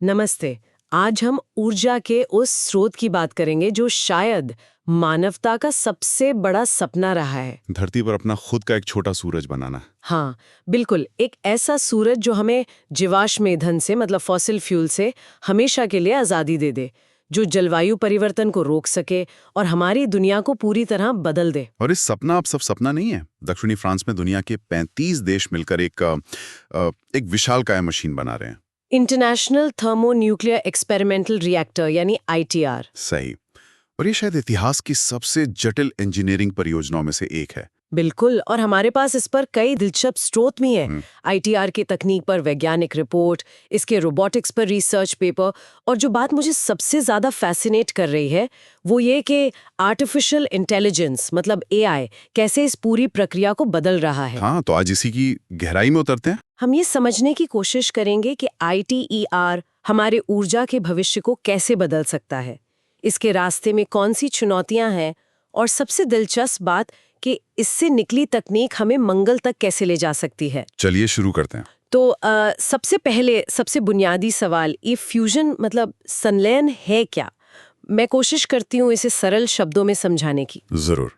नमस्ते। आज हम ऊर्जा के उस स्रोत की बात करेंगे जो शायद मानवता का सबसे बड़ा सपना रहा है। धरती पर अपना खुद का एक छोटा सूरज बनाना। हाँ, बिल्कुल, एक ऐसा सूरज जो हमें जीवाश्म ईंधन से मतलब फॉसिल फ्यूल से हमेशा के लिए आज़ादी दे दे, जो जलवायु परिवर्तन को रोक सके और हमारी दुनिया को पूरी तरह बदल दे। और इस सपना अब सब सपना नहीं है। दक्षिणी फ्रांस में दुनिया के 35 देश मिलकर एक विशालकाय मशीन बना रहे हैं। इंटरनेशनल थर्मोन्यूक्लियर एक्सपेरिमेंटल रिएक्टर यानी ITR। सही। और ये शायद इतिहास की सबसे जटिल इंजीनियरिंग परियोजनाओं में से एक है। बिल्कुल, और हमारे पास इस पर कई दिलचस्प स्रोत भी हैं। ITR की तकनीक पर वैज्ञानिक रिपोर्ट, इसके रोबोटिक्स पर रिसर्च पेपर, और जो बात मुझे सबसे ज्यादा फैसिनेट कर रही है वो ये कि आर्टिफिशियल इंटेलिजेंस मतलब AI कैसे इस पूरी प्रक्रिया को बदल रहा है। हाँ, तो आज इसी की गहराई में उतरते हैं। हम ये समझने की कोशिश करेंगे कि ITER हमारे ऊर्जा के भविष्य को कैसे बदल सकता है, इसके रास्ते में कौन सी चुनौतियां हैं, और सबसे दिलचस्प बात कि इससे निकली तकनीक हमें मंगल तक कैसे ले जा सकती है। चलिए शुरू करते हैं। तो सबसे पहले सबसे बुनियादी सवाल, ये फ्यूजन मतलब संलयन है क्या? मैं कोशिश करती हूँ इसे सरल शब्दों में समझाने की। जरूर।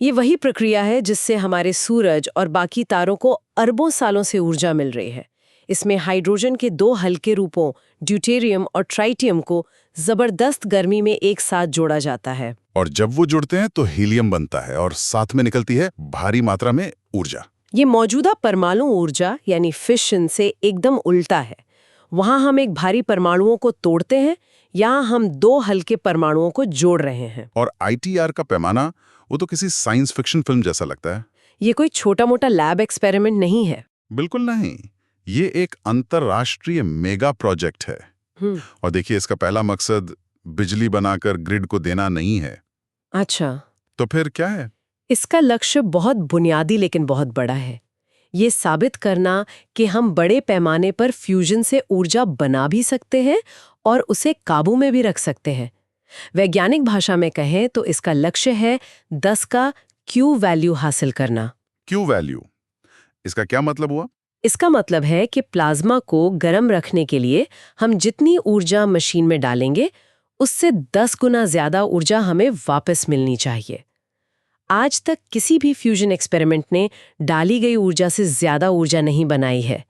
ये वही प्रक्रिया है जिससे हमारे सूरज और बाकी तारों को अरबों सालों से ऊर्जा मिल रही है। इसमें हाइड्रोजन के दो हल्के रूपों ड्यूटेरियम और ट्राइटियम को जबरदस्त गर्मी में एक साथ जोड़ा जाता है। और जब वो जुड़ते हैं तो हीलियम बनता है और साथ में निकलती है भारी मात्रा में ऊर्जा। ये मौजूदा परमाणु ऊर्जा यानी फिशन से एकदम उल्टा है। वहां हम एक भारी परमाणुओं को तोड़ते हैं, यहाँ हम दो हल्के परमाणुओं को जोड़ रहे हैं। और ITR का पैमाना, वो तो किसी साइंस फिक्शन फिल्म जैसा लगता है। ये कोई छोटा मोटा लैब एक्सपेरिमेंट नहीं है। बिल्कुल नहीं। ये एक अंतरराष्ट्रीय मेगा प्रोजेक्ट है। और देखिए, इसका पहला मकसद बिजली बनाकर ग्रिड को देना नहीं है। अच्छा, तो फिर क्या है? इसका लक्ष्य बहुत बुनियादी लेकिन बहुत बड़ा है। ये साबित करना कि हम बड़े पैमाने पर फ्यूजन से ऊर्जा बना भी सकते हैं और उसे काबू में भी रख सकते हैं। वैज्ञानिक भाषा में कहें तो इसका लक्ष्य है 10 का Q वैल्यू हासिल करना। Q वैल्यू, इसका क्या मतलब हुआ? इसका मतलब है कि प्लाज्मा को गर्म रखने के लिए हम जितनी ऊर्जा मशीन में डालेंगे उससे 10 गुना ज्यादा ऊर्जा हमें वापस मिलनी चाहिए। आज तक किसी भी फ्यूजन एक्सपेरिमेंट ने डाली गई ऊर्जा से ज्यादा ऊर्जा नहीं बनाई है।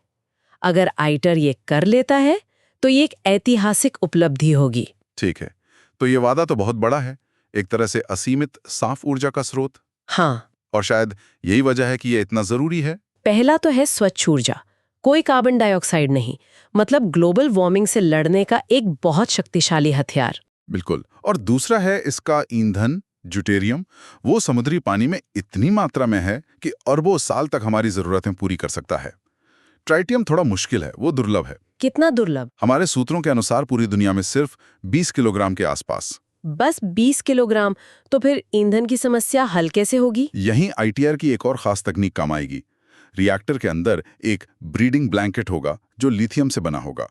अगर ITER ये कर लेता है तो ये एक ऐतिहासिक उपलब्धि होगी। ठीक है, तो ये वादा तो बहुत बड़ा है, एक तरह से असीमित साफ ऊर्जा का स्रोत। हाँ, और शायद यही वजह है कि ये इतना जरूरी है। पहला तो है स्वच्छ ऊर्जा, कोई कार्बन डाइऑक्साइड नहीं, मतलब ग्लोबल वार्मिंग से लड़ने का एक बहुत शक्तिशाली हथियार। बिल्कुल। और दूसरा है इसका ईंधन ड्यूटेरियम। वो समुद्री पानी में इतनी मात्रा में है कि अरबों साल तक हमारी जरूरतें पूरी कर सकता है। ट्राइटियम थोड़ा मुश्किल है, वो दुर्लभ है। कितना दुर्लभ? हमारे सूत्रों के अनुसार पूरी दुनिया में सिर्फ 20 किलोग्राम के आसपास। बस 20 किलोग्राम? तो फिर ईंधन की समस्या हल कैसे होगी? यहीं ITR की एक और खास तकनीक काम आएगी। रिएक्टर के अंदर एक ब्रीडिंग ब्लैंकेट होगा जो लिथियम से बना होगा।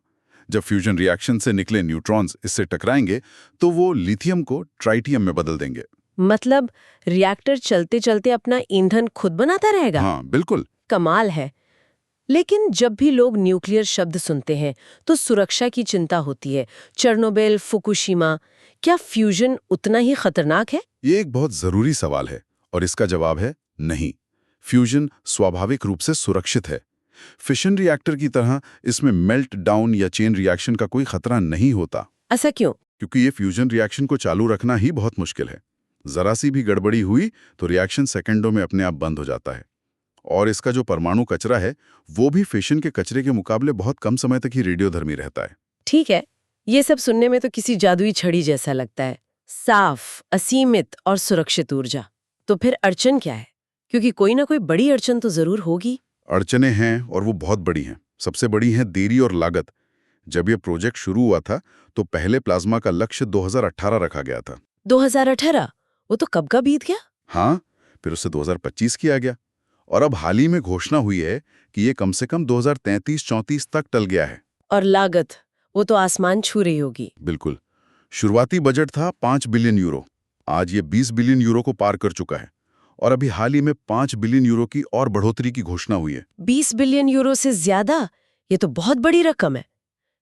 जब फ्यूजन रिएक्शन से निकले न्यूट्रॉन्स इससे टकराएंगे तो वो लिथियम को ट्राइटियम में बदल देंगे। मतलब रिएक्टर चलते चलते अपना ईंधन खुद बनाता रहेगा? हाँ, बिल्कुल। कमाल है। लेकिन जब भी लोग न्यूक्लियर शब्द सुनते हैं तो सुरक्षा की चिंता होती है। चेर्नोबिल, फुकुशिमा, क्या फ्यूजन उतना ही खतरनाक है? ये एक बहुत जरूरी सवाल है और इसका जवाब है नहीं। फ्यूजन स्वाभाविक रूप से सुरक्षित है। फिशन रिएक्टर की तरह इसमें मेल्ट डाउन या चेन रिएक्शन का कोई खतरा नहीं होता। ऐसा क्यों? क्योंकि ये फ्यूजन रिएक्शन को चालू रखना ही बहुत मुश्किल है। जरा सी भी गड़बड़ी हुई तो रिएक्शन सेकंडों में अपने आप बंद हो जाता है। और इसका जो परमाणु कचरा है वो भी फिशन के कचरे के मुकाबले बहुत कम समय तक ही रेडियोधर्मी रहता है। ठीक है, ये सब सुनने में तो किसी जादुई छड़ी जैसा लगता है। साफ, असीमित और सुरक्षित ऊर्जा। तो फिर अड़चन क्या है? क्योंकि कोई ना कोई बड़ी अड़चन तो जरूर होगी। अड़चनें हैं और वो बहुत बड़ी हैं। सबसे बड़ी है देरी और लागत। जब ये प्रोजेक्ट शुरू हुआ था तो पहले प्लाज्मा का लक्ष्य 2018 रखा गया था। 2018? वो तो कब का बीत गया। हाँ, फिर उससे 2025 किया गया और अब हाल ही में घोषणा हुई है कि ये कम से कम 2033-34 तक टल गया है। और लागत, वो तो आसमान छू रही होगी। बिल्कुल। शुरुआती बजट था 5 बिलियन यूरो। आज ये 20 बिलियन यूरो को पार कर चुका है और अभी हाल ही में 5 बिलियन यूरो की और बढ़ोतरी की घोषणा हुई है। 20 बिलियन यूरो से ज्यादा? ये तो बहुत बड़ी रकम है।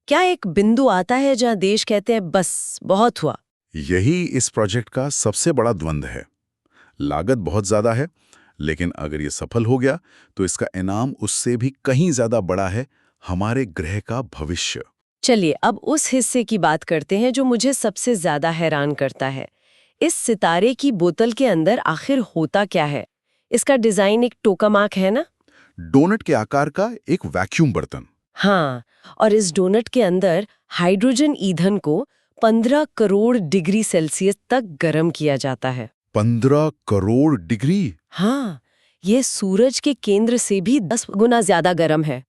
क्या एक बिंदु आता है जहां देश कहते हैं बस बहुत हुआ? यही इस प्रोजेक्ट का सबसे बड़ा द्वंद्व है। लागत बहुत ज्यादा है, लेकिन अगर ये सफल हो गया तो इसका इनाम उससे भी कहीं ज्यादा बड़ा है, हमारे ग्रह का भविष्य। चलिए अब उस हिस्से की बात करते हैं जो मुझे सबसे ज्यादा हैरान करता है। इस सितारे की बोतल के अंदर आखिर होता क्या है? इसका डिजाइन एक टोकामाक है ना? डोनट के आकार का एक वैक्यूम बर्तन। हाँ, और इस डोनट के अंदर हाइड्रोजन ईंधन को 15 करोड़ डिग्री सेल्सियस तक गर्म किया जाता है। 15 करोड़ डिग्री? हाँ, ये सूरज के केंद्र से भी 10 गुना ज्यादा गर्म है।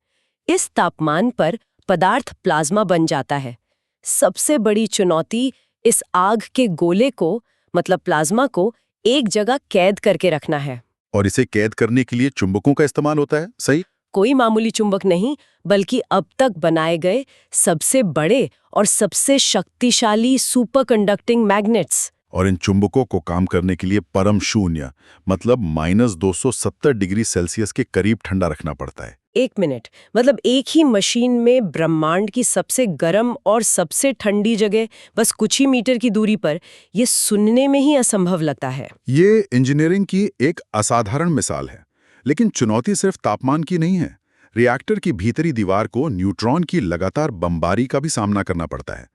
इस तापमान पर पदार्थ प्लाज्मा बन जाता है। सबसे बड़ी चुनौती इस आग के गोले को, मतलब प्लाज्मा को, एक जगह कैद करके रखना है। और इसे कैद करने के लिए चुंबकों का इस्तेमाल होता है, सही? कोई मामूली चुंबक नहीं, बल्कि अब तक बनाए गए सबसे बड़े और सबसे शक्तिशाली सुपर कंडक्टिंग मैग्नेट्स। और इन चुंबकों को काम करने के लिए परम शून्य, मतलब -270 डिग्री सेल्सियस के करीब ठंडा रखना पड़ता है। एक मिनट, मतलब एक ही मशीन में ब्रह्मांड की सबसे गर्म और सबसे ठंडी जगह बस कुछ ही मीटर की दूरी पर, ये सुनने में ही असंभव लगता है। ये इंजीनियरिंग की एक असाधारण मिसाल है, लेकिन चुनौती सिर्फ तापमान की नहीं है। रिएक्टर की भीतरी दीवार को न्यूट्रॉन की लगातार बमबारी का भी सामना करना पड़ता है।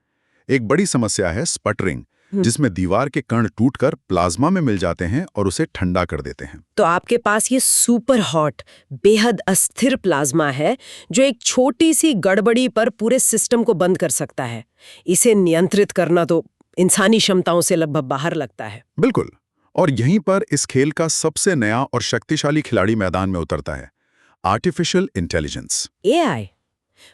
एक बड़ी समस्या है स्पटरिंग, जिसमें दीवार के कण टूटकर प्लाज्मा में मिल जाते हैं और उसे ठंडा कर देते हैं। तो आपके पास ये सुपर हॉट, बेहद अस्थिर प्लाज्मा है जो एक छोटी सी गड़बड़ी पर पूरे सिस्टम को बंद कर सकता है। इसे नियंत्रित करना तो इंसानी क्षमताओं से लगभग बाहर लगता है। बिल्कुल। और यहीं पर इस खेल का सबसे नया और शक्तिशाली खिलाड़ी मैदान में उतरता है, आर्टिफिशियल इंटेलिजेंस। एआई,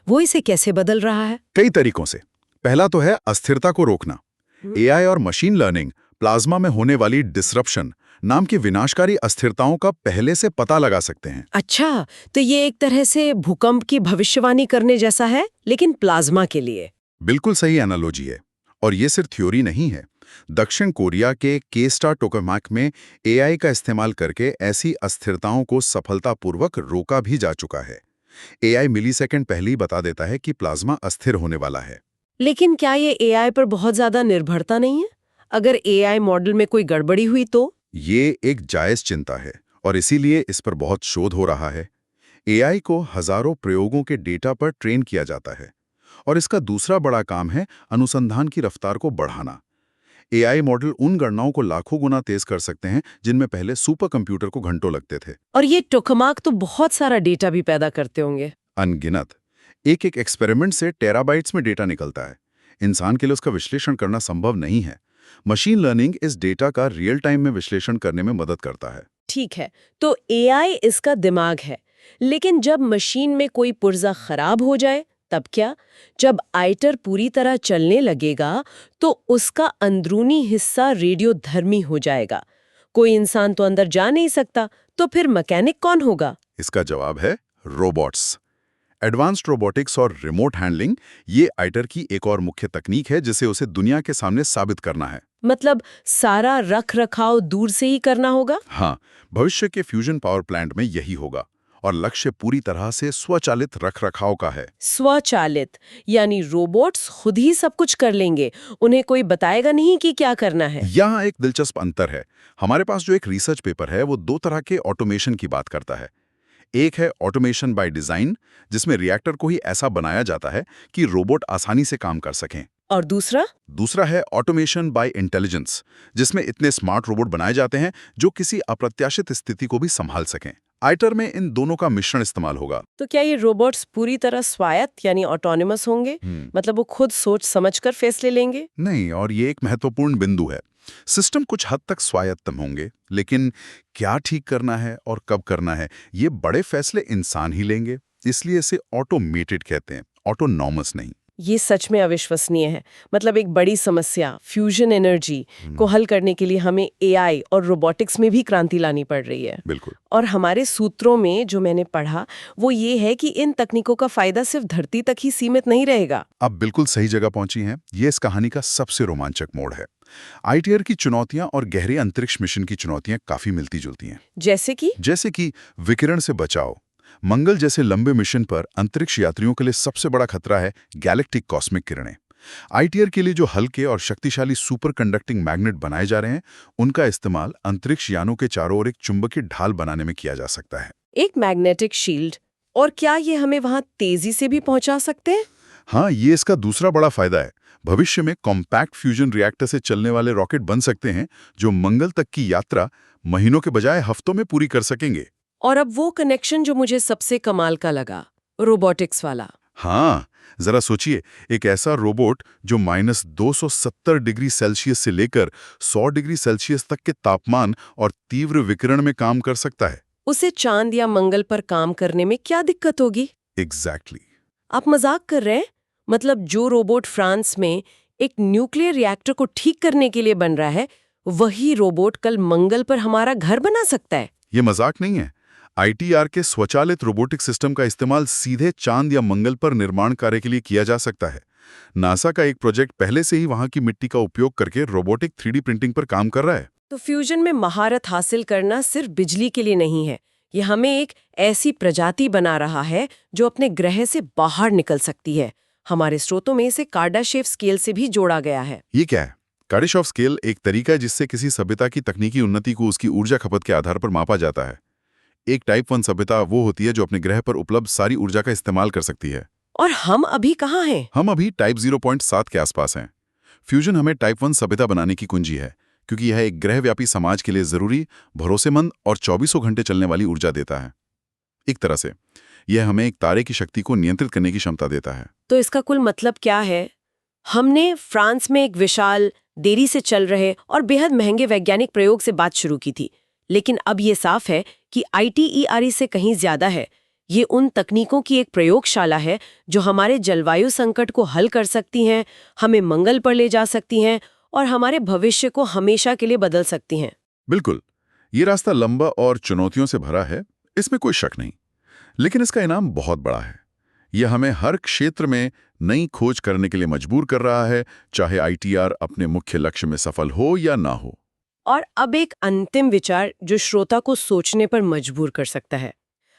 वो इसे कैसे बदल रहा है? कई तरीकों से। पहला तो है अस्थिरता को रोकना। एआई और मशीन लर्निंग प्लाज्मा में होने वाली डिसरप्शन नाम की विनाशकारी अस्थिरताओं का पहले से पता लगा सकते हैं। अच्छा, तो ये एक तरह से भूकंप की भविष्यवाणी करने जैसा है, लेकिन प्लाज्मा के लिए। बिल्कुल सही एनालॉजी है। और ये सिर्फ थ्योरी नहीं है। दक्षिण कोरिया के केस्टा टोकामाक में एआई का इस्तेमाल करके ऐसी अस्थिरताओं को सफलतापूर्वक रोका भी जा चुका है। एआई मिलीसेकंड पहले ही बता देता है कि प्लाज्मा अस्थिर होने वाला है। लेकिन क्या ये एआई पर बहुत ज्यादा निर्भरता नहीं है? अगर एआई मॉडल में कोई गड़बड़ी हुई तो? ये एक जायज चिंता है और इसीलिए इस पर बहुत शोध हो रहा है। एआई को हजारों प्रयोगों के डेटा पर ट्रेन किया जाता है और इसका दूसरा बड़ा काम है अनुसंधान की रफ्तार को बढ़ाना। एआई मॉडल उन गणनाओं को लाखों गुना तेज कर सकते हैं जिनमें पहले सुपर कंप्यूटर को घंटों लगते थे। और ये टोकामाक तो बहुत सारा डेटा भी पैदा करते होंगे। अनगिनत। एक एक एक्सपेरिमेंट से टेराबाइट्स में डेटा निकलता है। इंसान के लिए उसका विश्लेषण करना संभव नहीं है। मशीन लर्निंग इस डेटा का रियल टाइम में विश्लेषण करने में मदद करता है। ठीक है, तो एआई इसका दिमाग है, लेकिन जब मशीन में कोई पुर्जा खराब हो जाए तब क्या? जब आइटर पूरी तरह चलने लगेगा तो उसका अंदरूनी हिस्सा रेडियोधर्मी हो जाएगा। कोई इंसान तो अंदर जा नहीं सकता, तो फिर मैकेनिक कौन होगा? इसका जवाब है रोबोट्स। एडवांस्ड रोबोटिक्स और रिमोट हैंडलिंग ये आइटर की एक और मुख्य तकनीक है जिसे उसे दुनिया के सामने साबित करना है। मतलब सारा रख रखाव दूर से ही करना होगा? हाँ, भविष्य के फ्यूजन पावर प्लांट में यही होगा और लक्ष्य पूरी तरह से स्वचालित रखरखाव का है। स्वचालित, यानी रोबोट्स खुद ही सब कुछ कर लेंगे, उन्हें कोई बताएगा नहीं कि क्या करना है। यहाँ एक दिलचस्प अंतर है। हमारे पास जो एक रिसर्च पेपर है वो दो तरह के ऑटोमेशन की बात करता है। एक है ऑटोमेशन बाय डिजाइन, जिसमें रिएक्टर को ही ऐसा बनाया जाता है कि रोबोट आसानी से काम कर सकें। और दूसरा है ऑटोमेशन बाय इंटेलिजेंस, जिसमें इतने स्मार्ट रोबोट बनाए जाते हैं जो किसी अप्रत्याशित स्थिति को भी संभाल सकें। आइटर में इन दोनों का मिश्रण इस्तेमाल होगा। तो क्या ये रोबोट्स पूरी तरह स्वायत्त यानी ऑटोनोमस होंगे? मतलब वो खुद सोच समझकर फैसले लेंगे? नहीं, और ये एक महत्वपूर्ण बिंदु है। सिस्टम कुछ हद तक स्वायत्त होंगे, लेकिन क्या ठीक करना है और कब करना है, ये बड़े फैसले इंसान ही लेंगे। इसलिए इसे ऑटोमेटेड कहते हैं, ऑटोनॉमस नहीं। ये सच में अविश्वसनीय है। मतलब एक बड़ी समस्या, फ्यूजन एनर्जी, को हल करने के लिए हमें एआई और रोबोटिक्स में भी क्रांति लानी पड़ रही है। बिल्कुल। और हमारे सूत्रों में जो मैंने पढ़ा वो ये है कि इन तकनीकों का फायदा सिर्फ धरती तक ही सीमित नहीं रहेगा। आप बिल्कुल सही जगह पहुंची हैं। ये इस कहानी का सबसे रोमांचक मोड़ है। आईटीआर की चुनौतियां और गहरे अंतरिक्ष मिशन की चुनौतियां काफी मिलती जुलती हैं। जैसे कि विकिरण से बचाव, मंगल जैसे लंबे मिशन पर अंतरिक्ष यात्रियों के लिए सबसे बड़ा खतरा है गैलेक्टिक कॉस्मिक किरणें। आईटीआर के लिए जो हल्के और शक्तिशाली सुपर कंडक्टिंग मैग्नेट बनाए जा रहे हैं, उनका इस्तेमाल अंतरिक्ष यानों के चारों ओर एक चुंबकीय ढाल बनाने में किया जा सकता है। एक मैग्नेटिक शील्ड। और क्या ये हमें वहां तेजी से भी पहुंचा सकते हैं? हाँ, ये इसका दूसरा बड़ा फायदा है। भविष्य में कॉम्पैक्ट फ्यूजन रिएक्टर से चलने वाले रॉकेट बन सकते हैं जो मंगल तक की यात्रा महीनों के बजाय हफ्तों में पूरी कर सकेंगे। और अब वो कनेक्शन जो मुझे सबसे कमाल का लगा, रोबोटिक्स वाला। हाँ, जरा सोचिए, एक ऐसा रोबोट जो -270 डिग्री सेल्सियस से लेकर 100 डिग्री सेल्सियस तक के तापमान और तीव्र विकिरण में काम कर सकता है। उसे चांद या मंगल पर काम करने में क्या दिक्कत होगी? एग्जैक्टली। आप मजाक कर रहे हैं? मतलब जो रोबोट फ्रांस में एक न्यूक्लियर रिएक्टर को ठीक करने के लिए बन रहा है, वही रोबोट कल मंगल पर हमारा घर बना सकता है? ये मजाक नहीं है। आईटीआर के स्वचालित रोबोटिक सिस्टम का इस्तेमाल सीधे चांद या मंगल पर निर्माण कार्य के लिए किया जा सकता है। नासा का एक प्रोजेक्ट पहले से ही वहां की मिट्टी का उपयोग करके रोबोटिक 3D प्रिंटिंग पर काम कर रहा है। तो फ्यूजन में महारत हासिल करना सिर्फ बिजली के लिए नहीं है, ये हमें एक ऐसी प्रजाति बना रहा है जो अपने ग्रह से बाहर निकल सकती है। हमारे स्रोतों में इसे कार्डाशेव स्केल से भी जोड़ा गया है। ये क्या है? कार्डाशेव स्केल एक तरीका है जिससे किसी सभ्यता की तकनीकी उन्नति को उसकी ऊर्जा खपत के आधार पर मापा जाता है। एक टाइप 1 सभ्यता वो होती है जो अपने ग्रह पर उपलब्ध सारी ऊर्जा का इस्तेमाल कर सकती है। और हम अभी कहाँ हैं? हम अभी टाइप 0.7 के आसपास हैं। फ्यूजन हमें टाइप 1 सभ्यता बनाने की कुंजी है, क्योंकि यह एक ग्रहव्यापी समाज के लिए जरूरी, भरोसेमंद और 24 घंटे चलने वाली ऊर्जा देता है। एक तरह से यह हमें एक तारे की शक्ति को नियंत्रित करने की क्षमता देता है। तो इसका कुल मतलब क्या है? हमने फ्रांस में एक विशाल, देरी से चल रहे और बेहद महंगे वैज्ञानिक प्रयोग से बात शुरू की थी, लेकिन अब ये साफ है कि आईटीईआर से कहीं ज्यादा है। ये उन तकनीकों की एक प्रयोगशाला है जो हमारे जलवायु संकट को हल कर सकती हैं, हमें मंगल पर ले जा सकती हैं और हमारे भविष्य को हमेशा के लिए बदल सकती हैं। बिल्कुल, ये रास्ता लंबा और चुनौतियों से भरा है, इसमें कोई शक नहीं, लेकिन इसका इनाम बहुत बड़ा है। यह हमें हर क्षेत्र में नई खोज करने के लिए मजबूर कर रहा है, चाहे आईटीआर अपने मुख्य लक्ष्य में सफल हो या ना हो। और अब एक अंतिम विचार जो श्रोता को सोचने पर मजबूर कर सकता है।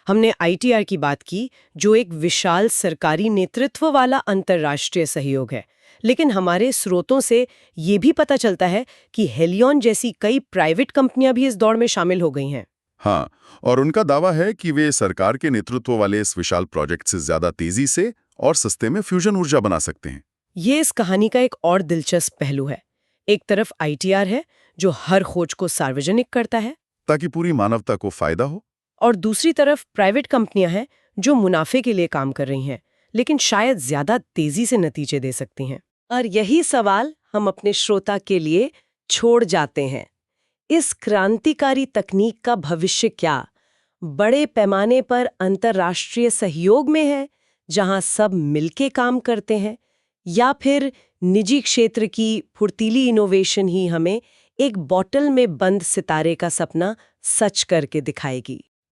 हमने आईटीआर की बात की, जो एक विशाल सरकारी नेतृत्व वाला अंतर्राष्ट्रीय सहयोग है, लेकिन हमारे स्रोतों से ये भी पता चलता है कि हेलियॉन जैसी कई प्राइवेट कंपनियां भी इस दौड़ में शामिल हो गई हैं। हाँ, और उनका दावा है कि वे सरकार के नेतृत्व वाले इस विशाल प्रोजेक्ट से ज्यादा तेजी से और सस्ते में फ्यूजन ऊर्जा बना सकते हैं। ये इस कहानी का एक और दिलचस्प पहलू है। एक तरफ आईटीआर है जो हर खोज को सार्वजनिक करता है ताकि पूरी मानवता को फायदा हो, और दूसरी तरफ प्राइवेट कंपनियां हैं जो मुनाफे के लिए काम कर रही हैं, लेकिन शायद ज्यादा तेजी से नतीजे दे सकती हैं। और यही सवाल हम अपने श्रोता के लिए छोड़ जाते हैं। इस क्रांतिकारी तकनीक का भविष्य क्या बड़े पैमाने पर अंतर्राष्ट्रीय सहयोग में है, जहां सब मिलके काम करते हैं, या फिर निजी क्षेत्र की फुर्तीली इनोवेशन ही हमें एक बॉटल में बंद सितारे का सपना सच करके दिखाएगी?